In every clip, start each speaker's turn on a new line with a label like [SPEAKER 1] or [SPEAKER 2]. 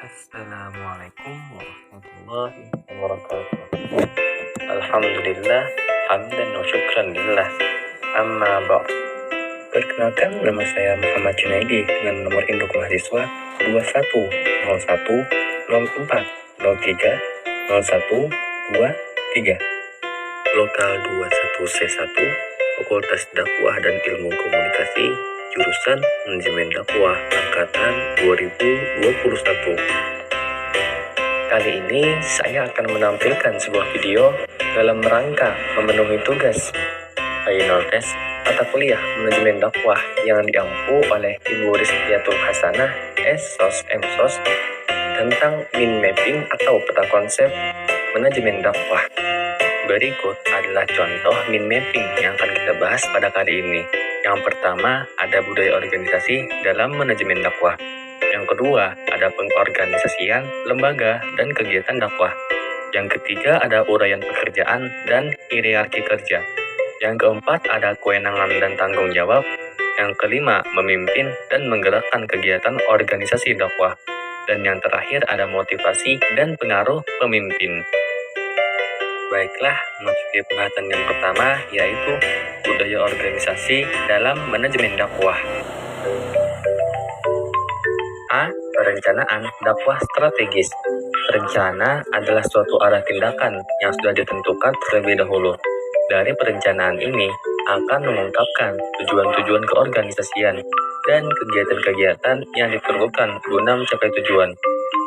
[SPEAKER 1] Assalamualaikum warahmatullahi wabarakatuh. Alhamdulillah, hamdan wa syukran lillah. Amma ba'd. Perkenalkan, nama saya Muhammad Junaidi dengan nomor induk mahasiswa 210104030123. Lokal 21C1, Fakultas Dakwah dan Ilmu Komunikasi, jurusan Manajemen Dakwah angkatan 2021. Kali ini saya akan menampilkan sebuah video dalam rangka memenuhi tugas final test mata kuliah Manajemen Dakwah yang diampu oleh Ibu Rizkiatul Hasanah S.Sos M.Sos tentang mind mapping atau peta konsep manajemen dakwah. Berikut adalah contoh mind mapping yang akan kita bahas pada kali ini. Yang pertama, ada budaya organisasi dalam manajemen dakwah. Yang kedua, ada pengorganisasian, lembaga, dan kegiatan dakwah. Yang ketiga, ada uraian pekerjaan dan hierarki kerja. Yang keempat, ada kewenangan dan tanggung jawab. Yang kelima, memimpin dan menggerakkan kegiatan organisasi dakwah. Dan yang terakhir, ada motivasi dan pengaruh pemimpin. Baiklah, memasuki pembahasan yang pertama, yaitu budaya organisasi dalam manajemen dakwah. A. Perencanaan dakwah strategis. Perencana adalah suatu arah tindakan yang sudah ditentukan terlebih dahulu. Dari perencanaan ini akan mengungkapkan tujuan-tujuan keorganisasian dan kegiatan-kegiatan yang diperlukan guna mencapai tujuan.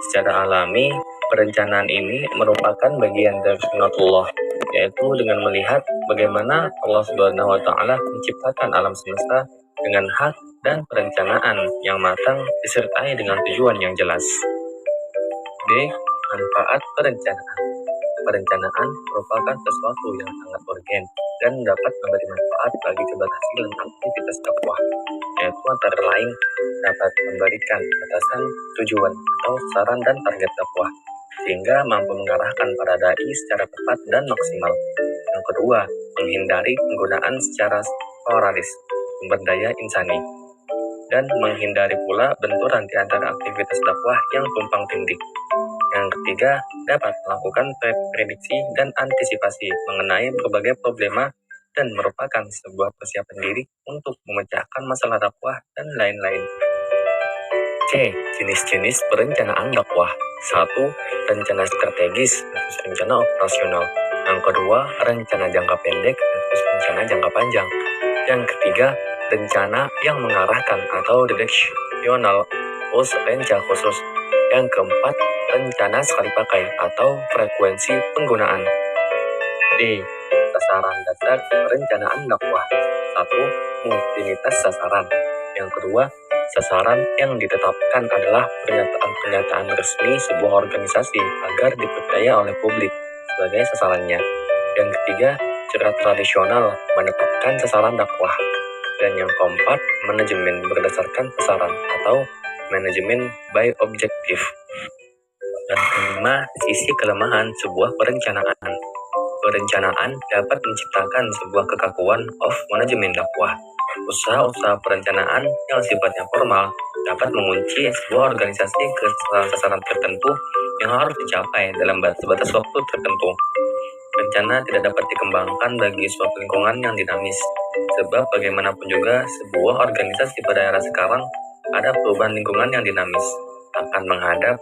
[SPEAKER 1] Secara alami, perencanaan ini merupakan bagian dari sunnatullah, yaitu dengan melihat bagaimana Allah Subhanahu wa Ta'ala menciptakan alam semesta dengan hak dan perencanaan yang matang disertai dengan tujuan yang jelas. B. Manfaat perencanaan. Perencanaan merupakan sesuatu yang sangat urgen dan dapat memberi manfaat bagi keberhasilan aktivitas dakwah, yaitu antara lain dapat memberikan batasan, tujuan, atau saran dan target dakwah, sehingga mampu mengarahkan para dai secara tepat dan maksimal. Yang kedua, menghindari penggunaan secara sporadis sumber daya insani, dan menghindari pula benturan di antara aktivitas dakwah yang tumpang tindih. Yang ketiga, dapat melakukan prediksi dan antisipasi mengenai berbagai problema dan merupakan sebuah persiapan diri untuk memecahkan masalah dakwah dan lain-lain. C. Jenis-jenis perencanaan dakwah. 1. Rencana strategis versus rencana operasional. Yang kedua, rencana jangka pendek versus rencana jangka panjang. Yang ketiga, rencana yang mengarahkan atau direksional plus rencana khusus. Yang keempat, rencana sekali pakai atau frekuensi penggunaan. D. Sasaran dasar perencanaan dakwah. 1. Rutinitas sasaran. Yang kedua, sasaran yang ditetapkan adalah pernyataan-pernyataan resmi sebuah organisasi agar dipercaya oleh publik sebagai sasarannya. Yang ketiga, cara tradisional menetapkan sasaran dakwah. Dan yang keempat, manajemen berdasarkan sasaran atau manajemen by objective. Dan kelima, sisi kelemahan sebuah perencanaan. Perencanaan dapat menciptakan sebuah kekakuan of manajemen dakwah. Usaha-usaha perencanaan yang sifatnya formal dapat mengunci sebuah organisasi ke sasaran tertentu yang harus dicapai dalam batas waktu tertentu. Rencana tidak dapat dikembangkan bagi suatu lingkungan yang dinamis, sebab bagaimanapun juga sebuah organisasi pada era sekarang ada perubahan lingkungan yang dinamis. Akan menghadap,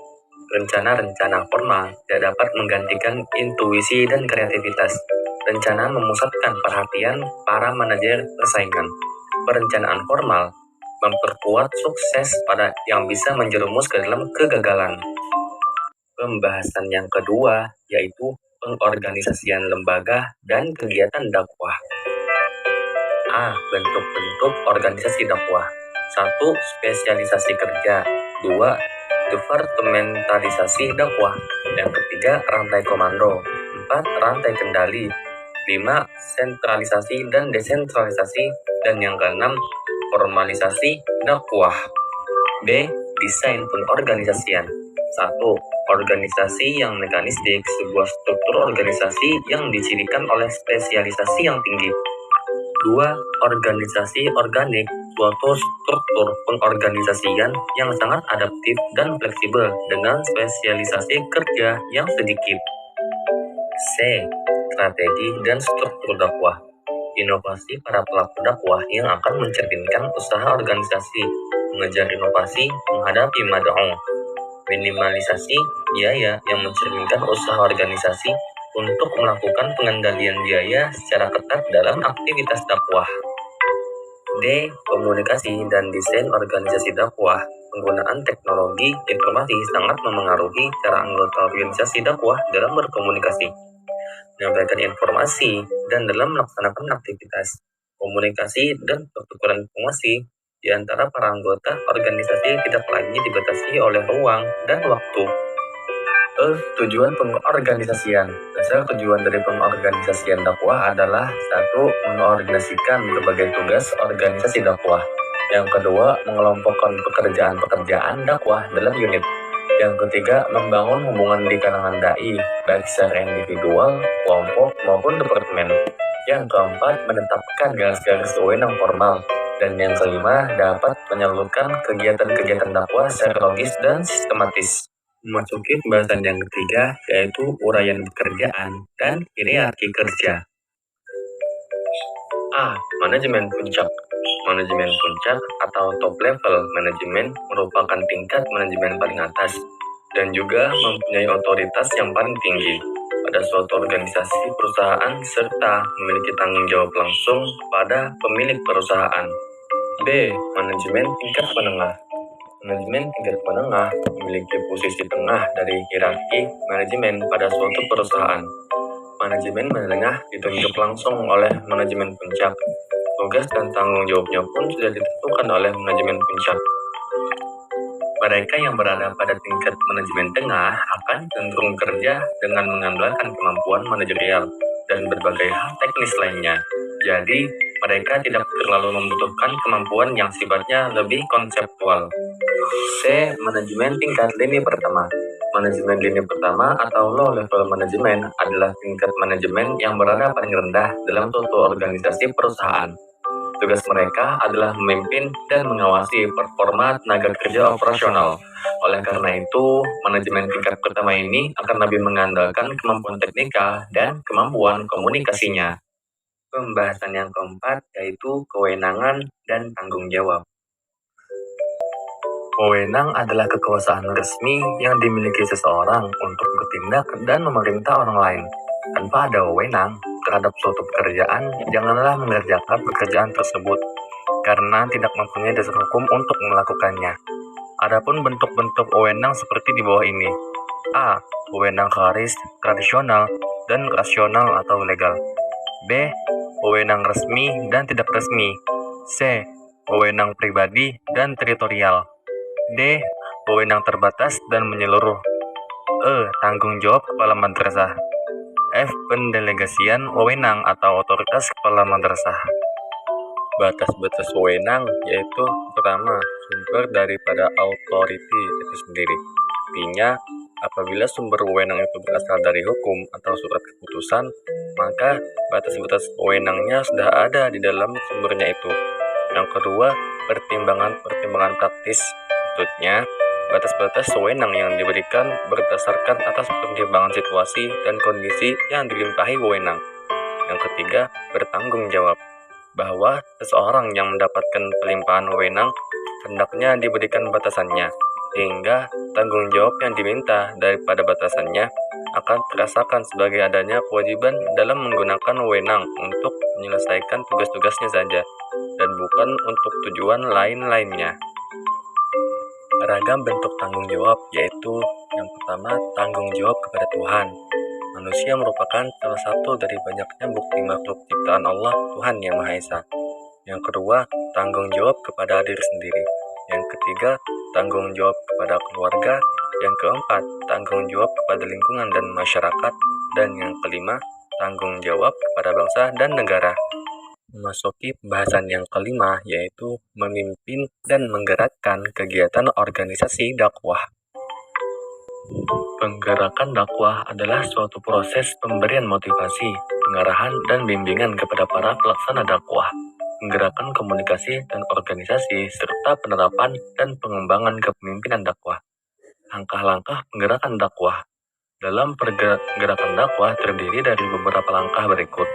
[SPEAKER 1] rencana-rencana formal tidak dapat menggantikan intuisi dan kreativitas. Rencana memusatkan perhatian para manajer persaingan. Perencanaan formal memperkuat sukses pada yang bisa menjerumus ke dalam kegagalan. Pembahasan yang kedua yaitu pengorganisasian lembaga dan kegiatan dakwah. A. Bentuk-bentuk organisasi dakwah. 1. Spesialisasi kerja. 2. Departementalisasi dakwah. Yang ketiga, rantai komando. 4. Rantai kendali. 5. Sentralisasi dan desentralisasi. Dan yang keenam, formalisasi dakwah. B. Desain pengorganisasian. 1. Organisasi yang mekanistik, sebuah struktur organisasi yang dicirikan oleh spesialisasi yang tinggi. 2. Organisasi organik, suatu struktur pengorganisasian yang sangat adaptif dan fleksibel dengan spesialisasi kerja yang sedikit. C. Strategi dan struktur dakwah. Inovasi para pelaku dakwah yang akan mencerminkan usaha organisasi, mengejar inovasi menghadapi mad'u. Minimalisasi biaya yang mencerminkan usaha organisasi untuk melakukan pengendalian biaya secara ketat dalam aktivitas dakwah. D. Komunikasi dan desain organisasi dakwah. Penggunaan teknologi informasi sangat memengaruhi cara anggota organisasi dakwah dalam berkomunikasi, menyampaikan informasi, dan dalam melaksanakan aktivitas. Komunikasi dan pertukaran informasi di antara para anggota organisasi tidak lagi dibatasi oleh ruang dan waktu. Tujuan pengorganisasian. Dasar tujuan dari pengorganisasian dakwah adalah 1. Mengorganisasikan berbagai tugas organisasi dakwah. Yang kedua, mengelompokkan pekerjaan-pekerjaan dakwah dalam unit. Yang ketiga, membangun hubungan di kalangan dai, baik secara individual, kelompok, maupun departemen. Yang keempat, menetapkan garis-garis wewenang formal. Dan yang kelima, dapat menyalurkan kegiatan-kegiatan dakwah secara logis dan sistematis. Memasuki pembahasan yang ketiga, yaitu uraian pekerjaan dan hierarki kerja. A. Manajemen puncak. Manajemen puncak atau top level manajemen merupakan tingkat manajemen paling atas dan juga mempunyai otoritas yang paling tinggi pada suatu organisasi perusahaan serta memiliki tanggung jawab langsung pada pemilik perusahaan. B. Manajemen tingkat menengah. Manajemen tingkat menengah memiliki posisi tengah dari hierarki manajemen pada suatu perusahaan. Manajemen menengah ditunjuk langsung oleh manajemen puncak. Tugas dan tanggung jawabnya pun sudah ditentukan oleh manajemen puncak. Mereka yang berada pada tingkat manajemen tengah akan cenderung kerja dengan mengandalkan kemampuan manajerial dan berbagai hal teknis lainnya. Jadi, mereka tidak terlalu membutuhkan kemampuan yang sifatnya lebih konseptual. C. Manajemen tingkat lini pertama. Manajemen lini pertama atau low level manajemen adalah tingkat manajemen yang berada paling rendah dalam suatu organisasi perusahaan. Tugas mereka adalah memimpin dan mengawasi performa tenaga kerja operasional. Oleh karena itu, manajemen tingkat pertama ini akan lebih mengandalkan kemampuan teknikal dan kemampuan komunikasinya. Pembahasan yang keempat yaitu kewenangan dan tanggung jawab. Wewenang adalah kekuasaan resmi yang dimiliki seseorang untuk bertindak dan memerintah orang lain. Tanpa ada wewenang terhadap suatu pekerjaan, janganlah mengerjakan pekerjaan tersebut, karena tidak mempunyai dasar hukum untuk melakukannya. Adapun bentuk-bentuk wewenang seperti di bawah ini. A. Wewenang klaris, tradisional, dan rasional atau legal. B. Wewenang resmi dan tidak resmi. C. Wewenang pribadi dan teritorial. D. Wewenang terbatas dan menyeluruh. E. Tanggung jawab kepala madrasah. F. Pendelegasian wewenang atau otoritas kepala madrasah. Batas-batas wewenang yaitu pertama, sumber daripada authority itu sendiri. Artinya, apabila sumber wewenang itu berasal dari hukum atau surat keputusan, maka batas-batas wewenangnya sudah ada di dalam sumbernya itu. Yang kedua, pertimbangan praktis. Maksudnya, batas-batas wewenang yang diberikan berdasarkan atas pertimbangan situasi dan kondisi yang dilimpahi wewenang. Yang ketiga, bertanggung jawab, bahwa seseorang yang mendapatkan pelimpahan wewenang hendaknya diberikan batasannya, sehingga tanggung jawab yang diminta daripada batasannya akan terasakan sebagai adanya kewajiban dalam menggunakan wewenang untuk menyelesaikan tugas-tugasnya saja, dan bukan untuk tujuan lain-lainnya. Beragam bentuk tanggung jawab, yaitu yang pertama, tanggung jawab kepada Tuhan. Manusia merupakan salah satu dari banyaknya bukti makhluk ciptaan Allah, Tuhan Yang Maha Esa. Yang kedua, tanggung jawab kepada diri sendiri. Yang ketiga, tanggung jawab kepada keluarga. Yang keempat, tanggung jawab kepada lingkungan dan masyarakat. Dan yang kelima, tanggung jawab kepada bangsa dan negara. Memasuki pembahasan yang kelima, yaitu memimpin dan menggerakkan kegiatan organisasi dakwah. Penggerakan dakwah adalah suatu proses pemberian motivasi, pengarahan, dan bimbingan kepada para pelaksana dakwah. Penggerakan komunikasi dan organisasi, serta penerapan dan pengembangan kepemimpinan dakwah. Langkah-langkah penggerakan dakwah. Dalam pergerakan dakwah terdiri dari beberapa langkah berikut.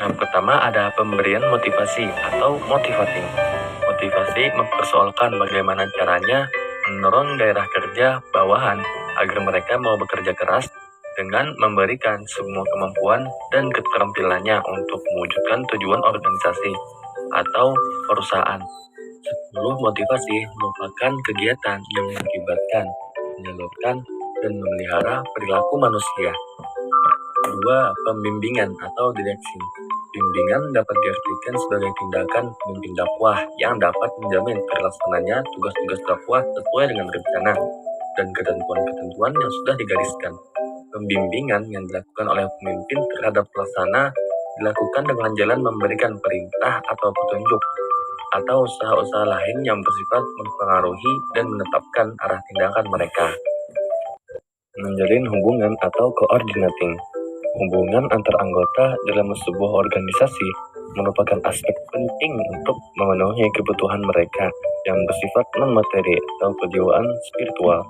[SPEAKER 1] Yang pertama ada pemberian motivasi atau motivating. Motivasi mempersoalkan bagaimana caranya mendorong daerah kerja bawahan agar mereka mau bekerja keras dengan memberikan semua kemampuan dan keterampilannya untuk mewujudkan tujuan organisasi atau perusahaan. 10 motivasi merupakan kegiatan yang mengakibatkan, menyalurkan, dan memelihara perilaku manusia. 2. Pembimbingan atau direction. Bimbingan dapat diartikan sebagai tindakan pemimpin dakwah yang dapat menjamin terlaksananya tugas-tugas dakwah sesuai dengan rencana dan ketentuan-ketentuan yang sudah digariskan. Pembimbingan yang dilakukan oleh pemimpin terhadap pelaksana dilakukan dengan jalan memberikan perintah atau petunjuk atau usaha-usaha lain yang bersifat mempengaruhi dan menetapkan arah tindakan mereka. Menjalin hubungan atau coordinating. Hubungan antar anggota dalam sebuah organisasi merupakan aspek penting untuk memenuhi kebutuhan mereka yang bersifat non-materi atau kejiwaan spiritual.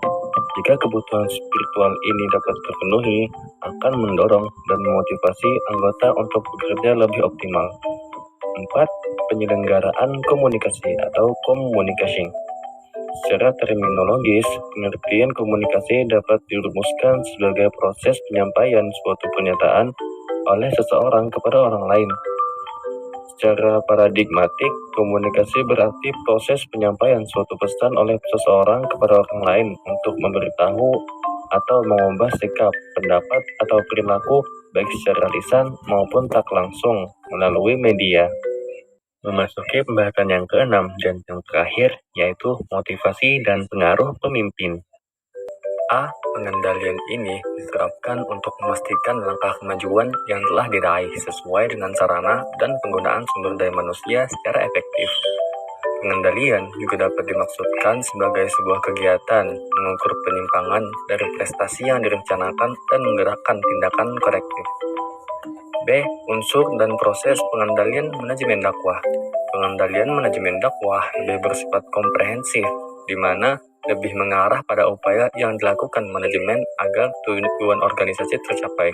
[SPEAKER 1] Jika kebutuhan spiritual ini dapat terpenuhi, akan mendorong dan memotivasi anggota untuk bekerja lebih optimal. 4. Penyelenggaraan komunikasi atau communication. Secara terminologis, pengertian komunikasi dapat dirumuskan sebagai proses penyampaian suatu pernyataan oleh seseorang kepada orang lain. Secara paradigmatik, komunikasi berarti proses penyampaian suatu pesan oleh seseorang kepada orang lain untuk memberitahu atau mengubah sikap, pendapat, atau perilaku baik secara lisan maupun tak langsung melalui media. Memasuki pembahasan yang keenam dan yang terakhir, yaitu motivasi dan pengaruh pemimpin. A. Pengendalian ini diterapkan untuk memastikan langkah kemajuan yang telah diraih sesuai dengan sarana dan penggunaan sumber daya manusia secara efektif. Pengendalian juga dapat dimaksudkan sebagai sebuah kegiatan mengukur penyimpangan dari prestasi yang direncanakan dan menggerakkan tindakan korektif. B. Unsur dan proses pengendalian manajemen dakwah. Pengendalian manajemen dakwah lebih bersifat komprehensif, di mana lebih mengarah pada upaya yang dilakukan manajemen agar tujuan organisasi tercapai.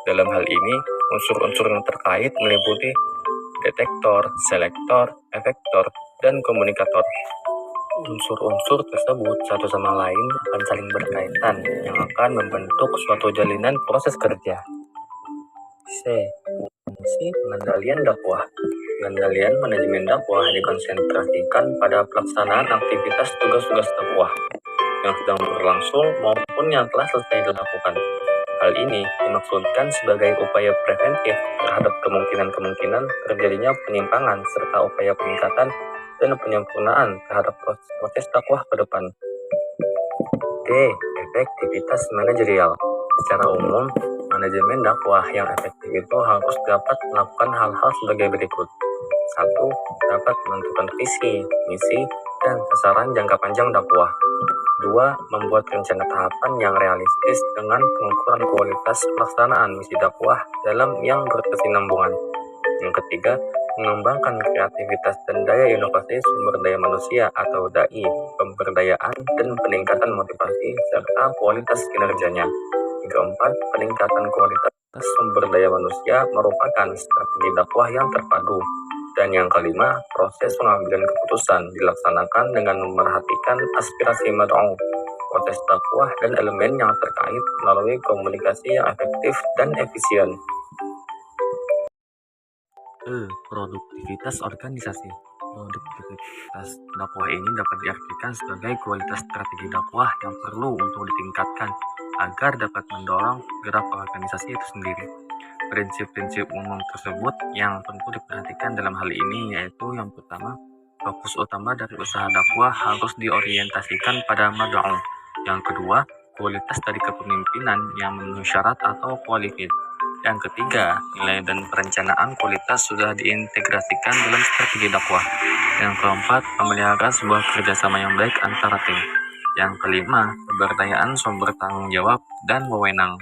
[SPEAKER 1] Dalam hal ini, unsur-unsur yang terkait meliputi detektor, selektor, efektor, dan komunikator. Unsur-unsur tersebut satu sama lain akan saling berkaitan yang akan membentuk suatu jalinan proses kerja. C. Fungsi pengendalian dakwah. Pengendalian manajemen dakwah dikonsentrasikan pada pelaksanaan aktivitas tugas-tugas dakwah yang sedang berlangsung maupun yang telah selesai dilakukan. Hal ini dimaksudkan sebagai upaya preventif terhadap kemungkinan-kemungkinan terjadinya penyimpangan serta upaya peningkatan dan penyempurnaan terhadap proses dakwah ke depan. D. Efektivitas manajerial. Secara umum, manajemen dakwah yang efektif itu harus dapat melakukan hal-hal sebagai berikut. 1. Dapat menentukan visi, misi, dan sasaran jangka panjang dakwah. 2. Membuat rencana tahapan yang realistis dengan pengukuran kualitas pelaksanaan misi dakwah dalam yang berkesinambungan. Yang ketiga, mengembangkan kreativitas dan daya inovasi sumber daya manusia atau DAI, pemberdayaan dan peningkatan motivasi serta kualitas kinerjanya. Yang keempat, peningkatan kualitas sumber daya manusia merupakan strategi dakwah yang terpadu. Dan yang kelima, proses pengambilan keputusan dilaksanakan dengan memerhatikan aspirasi mad'u, proses dakwah dan elemen yang terkait melalui komunikasi yang efektif dan efisien. Produktivitas organisasi. Produktivitas dakwah ini dapat diartikan sebagai kualitas strategi dakwah yang perlu untuk ditingkatkan agar dapat mendorong gerak organisasi itu sendiri. Prinsip-prinsip umum tersebut yang tentu diperhatikan dalam hal ini yaitu yang pertama, fokus utama dari usaha dakwah harus diorientasikan pada mad'u. Yang kedua, kualitas dari kepemimpinan yang memenuhi syarat atau qualified. Yang ketiga, nilai dan perencanaan kualitas sudah diintegrasikan dalam strategi dakwah. Yang keempat, memelihara sebuah kerjasama yang baik antara tim. Yang kelima, pemberdayaan sumber tanggung jawab dan wewenang.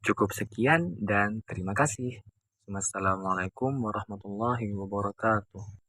[SPEAKER 1] Cukup sekian dan terima kasih. Wassalamualaikum warahmatullahi wabarakatuh.